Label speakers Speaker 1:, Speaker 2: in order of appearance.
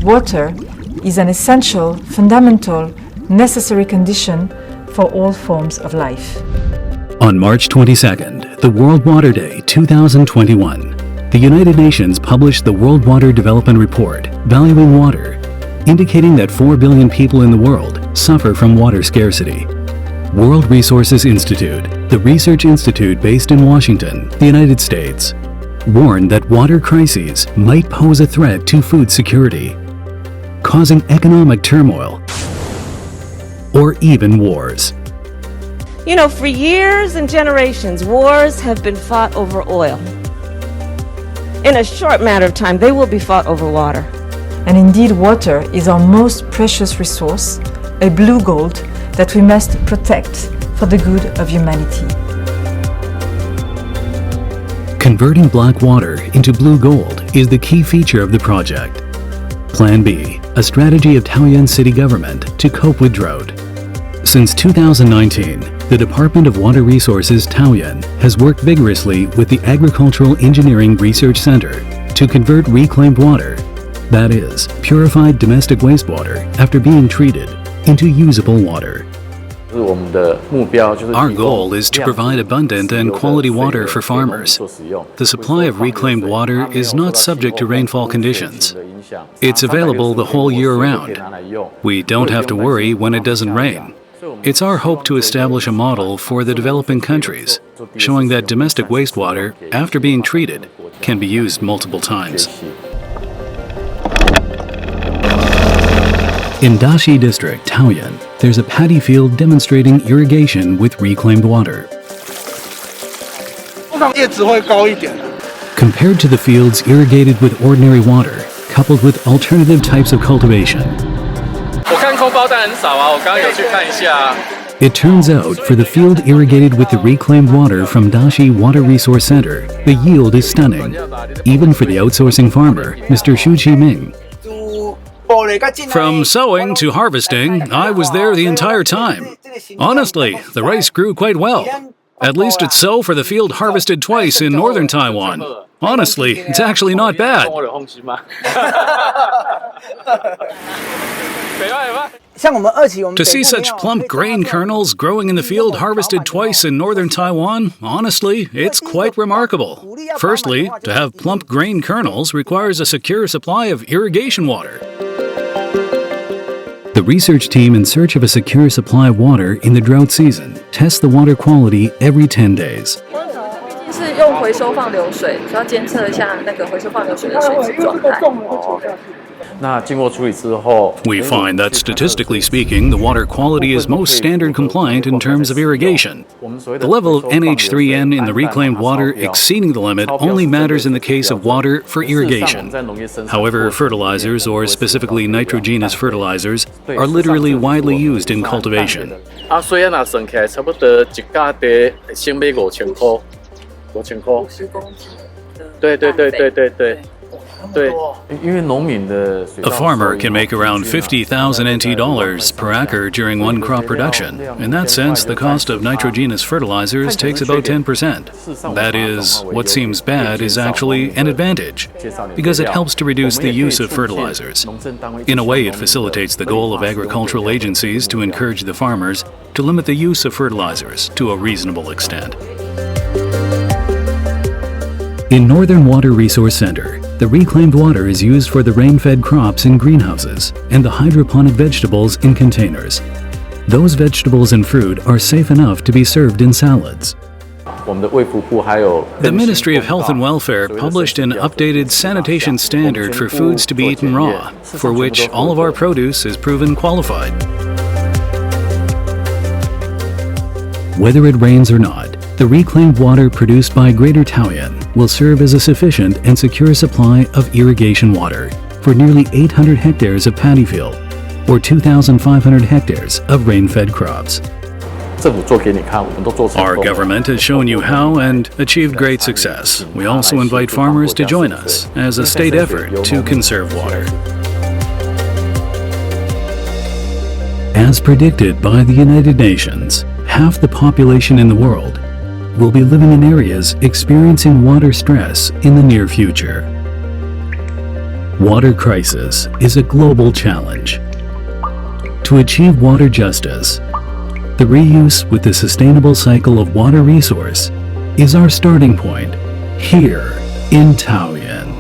Speaker 1: Water is an essential, fundamental, necessary condition for all forms of life.
Speaker 2: On March 22nd, the World Water Day 2021, the United Nations published the World Water Development Report, Valuing Water, indicating that 4 billion people in the world suffer from water scarcity. World Resources Institute, the research institute based in Washington, the United States, warned that water crises might pose a threat to food security, causing economic turmoil or even wars.
Speaker 3: You know, for years and generations, wars have been fought over oil. In a short matter of time, they will be fought over water.
Speaker 1: And indeed, water is our most precious resource, a blue gold that we must protect for the good of humanity.
Speaker 2: Converting black water into blue gold is the key feature of the project. Plan B, a strategy of Taoyuan City Government to cope with drought. Since 2019, the Department of Water Resources Taoyuan has worked vigorously with the Agricultural Engineering Research Center to convert reclaimed water, that is, purified domestic wastewater after being treated, into usable water. Our goal is to provide abundant and quality water for farmers. The supply of reclaimed water is not subject to rainfall conditions. It's available the whole year round. We don't have to worry when it doesn't rain. It's our hope to establish a model for the developing countries, showing that domestic wastewater, after being treated, can be used multiple times. In Daxi District, Taoyuan, there's a paddy field demonstrating irrigation with reclaimed water. Compared to the fields irrigated with ordinary water, coupled with alternative types of cultivation. It turns out, for the field irrigated with the reclaimed water from Daxi Water Resource Center, the yield is stunning, even for the outsourcing farmer, Mr. Xu Qiming. From sowing to harvesting, I was there the entire time. Honestly, the rice grew quite well. At least it's so for the field harvested twice in northern Taiwan. Honestly, it's actually not bad. To see such plump grain kernels growing in the field harvested twice in northern Taiwan, honestly, it's quite remarkable. Firstly, to have plump grain kernels requires a secure supply of irrigation water. The research team, in search of a secure supply of water in the drought season, tests the water quality every 10 days. We find that, statistically speaking, the water quality is most standard compliant in terms of irrigation. The level of NH3N in the reclaimed water exceeding the limit only matters in the case of water for irrigation. However, fertilizers, or specifically nitrogenous fertilizers, are literally widely used in cultivation. A farmer can make around 50,000 NT dollars per acre during one crop production. In that sense, the cost of nitrogenous fertilizers takes about 10%. That is, what seems bad is actually an advantage, because it helps to reduce the use of fertilizers. In a way, it facilitates the goal of agricultural agencies to encourage the farmers to limit the use of fertilizers to a reasonable extent. In Northern Water Resource Center, the reclaimed water is used for the rain-fed crops in greenhouses and the hydroponic vegetables in containers. Those vegetables and fruit are safe enough to be served in salads. The Ministry of Health and Welfare published an updated sanitation standard for foods to be eaten raw, for which all of our produce is proven qualified. Whether it rains or not, the reclaimed water produced by Greater Taoyuan will serve as a sufficient and secure supply of irrigation water for nearly 800 hectares of paddy field, or 2,500 hectares of rain-fed crops. Our government has shown you how and achieved great success. We also invite farmers to join us as a state effort to conserve water. As predicted by the United Nations, half the population in the world will be living in areas experiencing water stress in the near future. Water crisis is a global challenge. To achieve water justice, the reuse with the sustainable cycle of water resource is our starting point here in Taoyuan.